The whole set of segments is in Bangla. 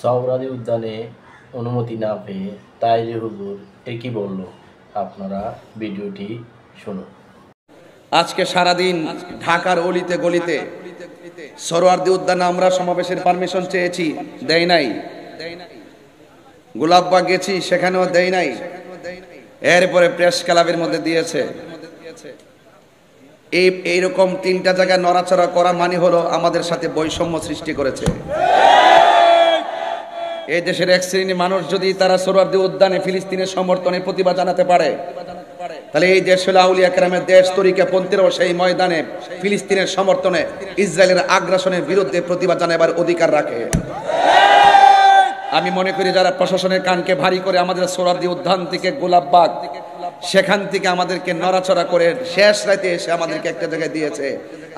সোহরাওয়ার্দী উদ্যানে অনুমতি না পেয়ে তাইরি হুজুর একই বলল। আপনারা ভিডিওটি শুনুন। আজকে সারাদিন ঢাকার অলিতে গলিতে সোহরাওয়ার্দী উদ্যানে আমরা সমাবেশের পারমিশন চেয়েছি, দেয় নাই। গোলাপবাগ গেছি, সেখানেও দেয় নাই। এরপরে প্রেস ক্লাবের মধ্যে দিয়েছে। এইরকম তিনটা জায়গায় নড়াচড়া করা মানে হলো আমাদের সাথে বৈষম্য সৃষ্টি করেছে। এই দেশের এক শ্রেণীর মানুষ যদি তারা সোহরাওয়ার্দী উদ্যানে ফিলিস্তিনের সমর্থনে প্রতিবাদ জানাতে পারে, তাহলে এই দেশ হলো আউলিয়া কেরামের দেশ। তরিকাপন্থীরাও সেই ময়দানে ফিলিস্তিনের সমর্থনে ইসরায়েলের আগ্রাসনের বিরুদ্ধে প্রতিবাদ জানাবার অধিকার রাখে। আমি মনে করি যারা প্রশাসনের কানকে ভারী করে আমাদের সোহরাওয়ার্দী উদ্যান থেকে গোলাপবাগ, সেখান থেকে আমাদেরকে নড়াচড়া করে শেষ রাতে এসে আমাদেরকে একটা জায়গায় দিয়েছে,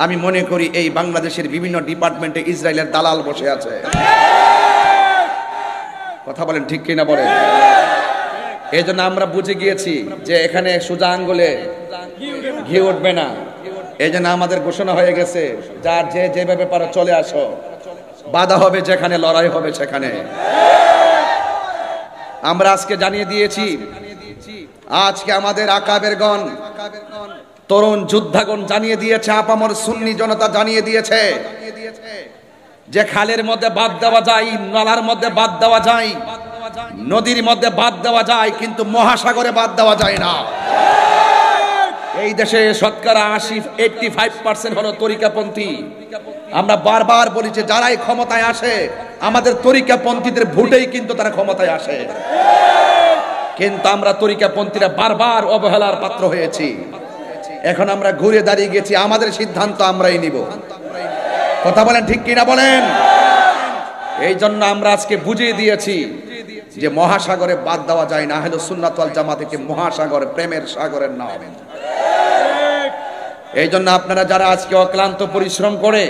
আমি মনে করি এই বাংলাদেশের বিভিন্ন ডিপার্টমেন্টে ইসরায়েলের দালাল বসে আছে। কথা বলেন ঠিক কিনা বলেন? এই জন্য আমরা বুঝে গিয়েছি যে এখানে সোজা আঙ্গুলে ঘি উঠবে না। এই জন্য আমাদের ঘোষণা হয়ে গেছে, যার যেভাবে পারো চলে আসো, বাধা হবে যেখানে, লড়াই হবে সেখানে। আমরা আজকে জানিয়ে দিয়েছি, আজকে আমাদের আকাবেরগণ, তরুণ যোদ্ধাগণ জানিয়ে দিয়েছে, আপামর সুন্নি জনতা জানিয়ে দিয়েছে যে খালের মধ্যে বাদ দেওয়া যায়, নালার মধ্যে বাদ দেওয়া যায়, নদীর মধ্যে বাদ দেওয়া যায়, কিন্তু মহাসাগরে বাদ দেওয়া যায় না। এই দেশে শতকরা 85% হলো তরিকাপন্থী। আমরা বারবার বলি যে যারাই ক্ষমতায় আসে আমাদের তরিকাপন্থীদের ভোটেই কিন্তু তারা ক্ষমতায় আসে, কিন্তু আমরা তরিকাপন্থীরা বারবার অবহেলার পাত্র হয়েছি। এখন আমরা ঘুরে দাঁড়িয়ে গেছি, আমাদের সিদ্ধান্ত আমরাই নিব। কথা বলেন ঠিক কিনা বলেন? এই জন্য আমরা আজকে বুঝিয়ে দিয়েছি যে মহাসাগরে বাদ দেওয়া যায় না। আহলে সুন্নাত ওয়াল জামাত থেকে মহাসাগর প্রেমের সাগরের নাম। এই জন্য আপনারা যারা আজকে অক্লান্ত পরিশ্রম করে,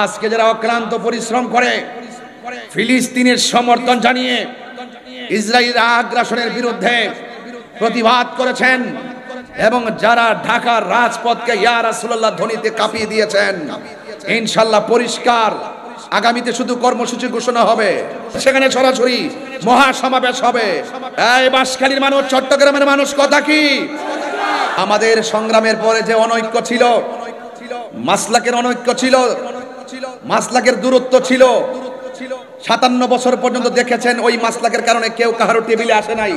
আজকে যারা অক্লান্ত পরিশ্রম করে ফিলিস্তিনের সমর্থন জানিয়ে ইসরায়েলের আগ্রাসনের বিরুদ্ধে প্রতিবাদ করেছেন, এবং যারা ঢাকার রাজপথকে ইয়া রাসূলুল্লাহ ধ্বনিতে কাঁপিয়ে দিয়েছেন, ইনশাআল্লাহ পরিষ্কার আগামীতে শুধু কর্মসূচি ঘোষণা হবে, সেখানে সরাসরি মহাসমাবেশ হবে। এই বাঁশখালীর মানুষ, চট্টগ্রামের মানুষ, কথা কি? আমাদের সংগ্রামের পরে যে অনৈক্য ছিল, মাসলাকের অনৈক্য ছিল, মাসলাকের দূরত্ব ছিল, 57 বছর পর্যন্ত দেখেছেন ওই মাসলাকের কারণে কেউ কারো টেবিলে আসে নাই।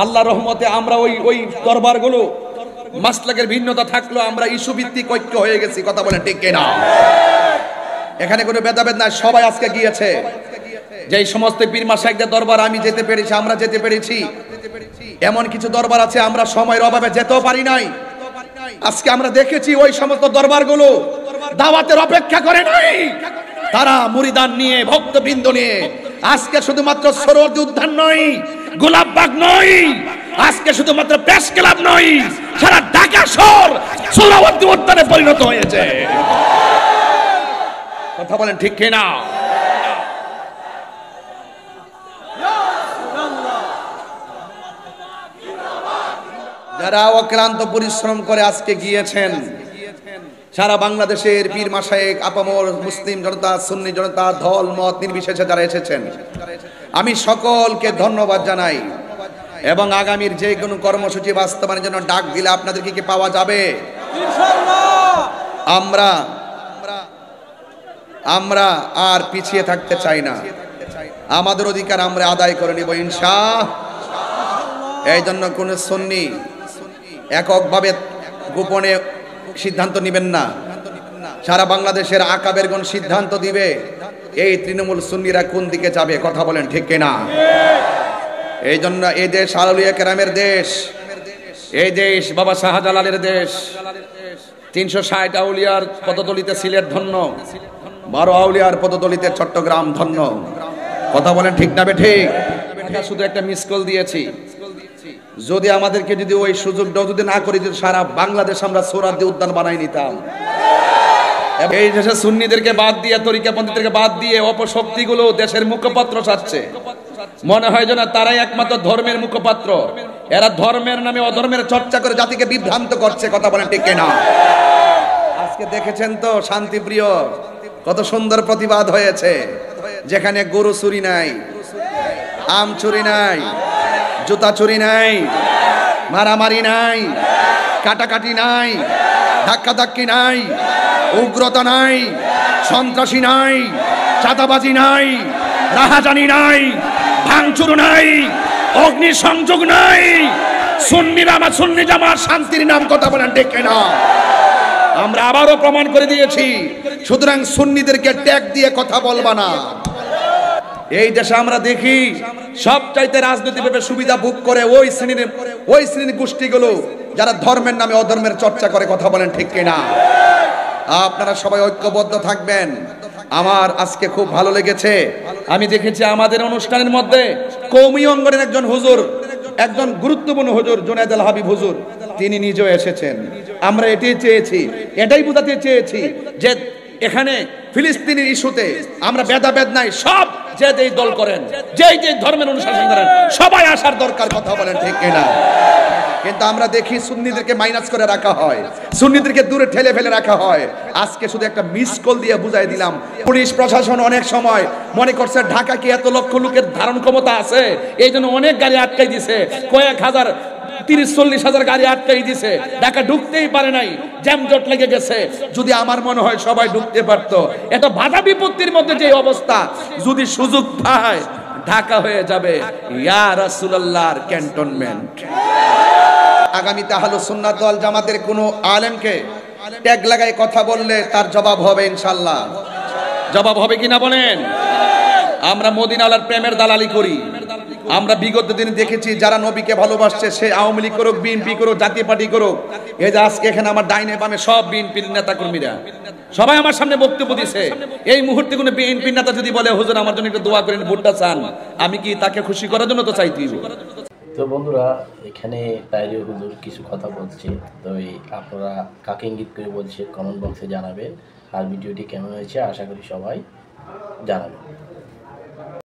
আল্লাহর রহমতে আমরা ওই দরবারগুলো মাসলাকের ভিন্নতা থাকলো, আমরা ইস্যু ভিত্তিক ঐক্য হয়ে গেছি। কথা বলেন ঠিক কিনা? এখানে কোনো ভেদাভেদ নাই, সবাই আজকে গিয়েছে। যেই সমস্ত পীর মাশায়েখদের দরবার আমি যেতে পেরেছি, আমরা যেতে পেরেছি, এমন কিছু দরবার আছে আমরা সময়ের অভাবে যেতেও পারি নাই। আজকে আমরা দেখেছি ওই সমস্ত দরবারগুলো দাওয়াতের অপেক্ষা করে নাই, তারা মুরিদান নিয়ে, ভক্তবৃন্দ নিয়ে আজকে শুধুমাত্র সোহরাওয়ার্দী উদ্যান নয়, গোলাপবাগ নয়, আজকে শুধুমাত্র প্রেস ক্লাব নয়, সারা ঢাকা শহর সোহরাওয়ার্দী উদ্যানে পরিণত হয়েছে। কথা বলেন ঠিক কিনা? যারা অক্লান্ত পরিশ্রম করে আজকে গিয়েছেন, সারা বাংলাদেশের পীর মাশায়েখ, আপামর মুসলিম জনতা, সুন্নি জনতা, দল মত নির্বিশেষে যারা এসেছেন, আমি সকলকে ধন্যবাদ জানাই। এবং আগামীর যে কোনো কর্মসূচি বাস্তবায়নের জন্য ডাক দিলে আপনাদেরকে কি পাওয়া যাবে? আমরা আর পিছিয়ে থাকতে চাই না, আমাদের অধিকার আমরা আদায় করে নিব ইনশাআল্লাহ। এই জন্য কোন সুন্নি এককভাবে গোপনে সিদ্ধান্ত নেবেন না, সারা বাংলাদেশের আকাবেরগণ সিদ্ধান্ত দিবে এই তৃণমূল সুন্নিরা কোন দিকে যাবে। কথা বলেন ঠিক কিনা? এই জন্য এই দেশ আউলিয়া কেরামের দেশ, এই দেশ বাবা শাহজালালের দেশ। 360 আউলিয়ার পদতলিতে সিলেট ধন্য, 12 আউলিয়ার পদতলিতে চট্টগ্রাম ধন্য। কথা বলেন ঠিক না বেঠিক? শুধু একটা মিস কল দিয়েছি, যদি আমাদেরকে যদি ওই সুযোগটাও যদি না করে দিত, সারা বাংলাদেশ আমরা সোহরাওয়ার্দী উদ্যান বানাই নিতাম। এই দেশে সুন্নিদেরকে বাদ দিয়ে, তরিকাপন্থীদেরকে বাদ দিয়ে অপশক্তিগুলো দেশের মুখপাত্র চাচ্ছে। মনে হয় যেন তারাই একমাত্র ধর্মের মুখপাত্র, এরা ধর্মের নামে অধর্মের চর্চা করে জাতিকে বিভ্রান্ত করছে। কথা বলেন ঠিক কিনা? আজকে দেখেছেন তো শান্তিপ্রিয় কত সুন্দর প্রতিবাদ হয়েছে। যেখানে গরু চুরি নাই, আম চুরি নাই, জুতা চুরি নাই, মারামারি নাই, কাটাকাটি নাই, ধাক্কাধাক্কি নাই, উগ্রতা নাই, সন্ত্রাসী নাই, চাঁদাবাজি নাই, রাহাজানি নাই, ভাঙচুর নাই, অগ্নিসংযোগ নাই, সুন্নি জামাত শান্তির নাম কথা বলেন ঠিক না? আমরা আবারও প্রমাণ করে দিয়েছি। সুতরাং সুন্নিদেরকে ট্যাগ দিয়ে কথা বলবা না। এই দেশে আমরা দেখি সবচাইতে রাজনৈতিকভাবে সুবিধা ভোগ করে ওই শ্রেণীর গোষ্ঠীগুলো যারা ধর্মের নামে অধর্মের চর্চা করে, কথা বলেন ঠিক কিনা? আপনারা সবাই ঐক্যবদ্ধ থাকবেন। আমার আজকে খুব ভালো লেগেছে, আমি দেখেছি আমাদের অনুষ্ঠানের মধ্যে কওমি অঙ্গনের একজন হুজুর, একজন গুরুত্বপূর্ণ হুজুর জুনায়েদ আল হাবিব হুজুর, তিনি নিজেও এসেছেন। আমরা এটাই চেয়েছি, এটাই বোঝাতে চেয়েছি যে এখানে ফিলিস্তিনের ইস্যুতে আমরা ভেদাভেদ নাই, সব যে যেই দল করেন, যেই যে ধর্মের অনুশাসন করেন, সবাই আসার দরকার, কথা বলেন ঠিক কিনা? কিন্তু আমরা দেখি সুন্নিদেরকে মাইনাস করে রাখা হয়, সুন্নিদেরকে দূরে ঠেলে ফেলে রাখা হয়। আজকে শুধু একটা মিস কল দিয়ে বুঝাই দিলাম, পুলিশ প্রশাসন অনেক সময় মনে করছে ঢাকা কি এত লক্ষ লোকের ধারণ ক্ষমতা আছে, এই জন্য অনেক গাড়ি আটকাই দিছে, কয়েক হাজার 30-40 হাজার গাড়ি আটকাই দিছে, ঢাকা ঢুকতেই পারে নাই, জ্যামজট লেগে গেছে। যদি আমার মনে হয় সবাই ঢুকতে পারতো, এটা বাধা বিপত্তির মধ্যে যে অবস্থা, যদি সুযোগ পায় ঢাকা হয়ে যাবে ইয়া রাসূলুল্লাহর ক্যান্টনমেন্ট। আগামীতে আহলুস সুন্নাত ওয়াল জামাতের কোন আলেমকে ট্যাগ লাগাই কথা বললে তার জবাব হবে ইনশাআল্লাহ। জবাব হবে কিনা বলেন? আমরা মদিনাওয়ালার প্রেমের দালালি করি। আমরা বিগত দিনে দেখেছি যারা নবীকে ভালোবাসছে, সে আওয়ামী লীগ করুক, বিএনপি করুক, জাতীয় পার্টি করুক, এই যে আজকে এখানে আমার ডাইনে বামে সব বিএনপির নেতা কর্মীরা সবাই আমার সামনে বক্তব্য দিছে। এই মুহূর্তে কোনো বিএনপির নেতা যদি বলে হুজুর আমার জন্য একটু দোয়া করেন, ভোটটা চান, আমি কি তাকে খুশি করার জন্য তো চাইতেই? তো বন্ধুরা, এখানে তাইরি হুজুর কিছু কথা বলছে, তো আপনারা কাকে ইঙ্গিত করে বলছে কমেন্ট বক্সে জানাবেন। আর ভিডিওটি কেমন হয়েছে আশা করি সবাই জানাবেন।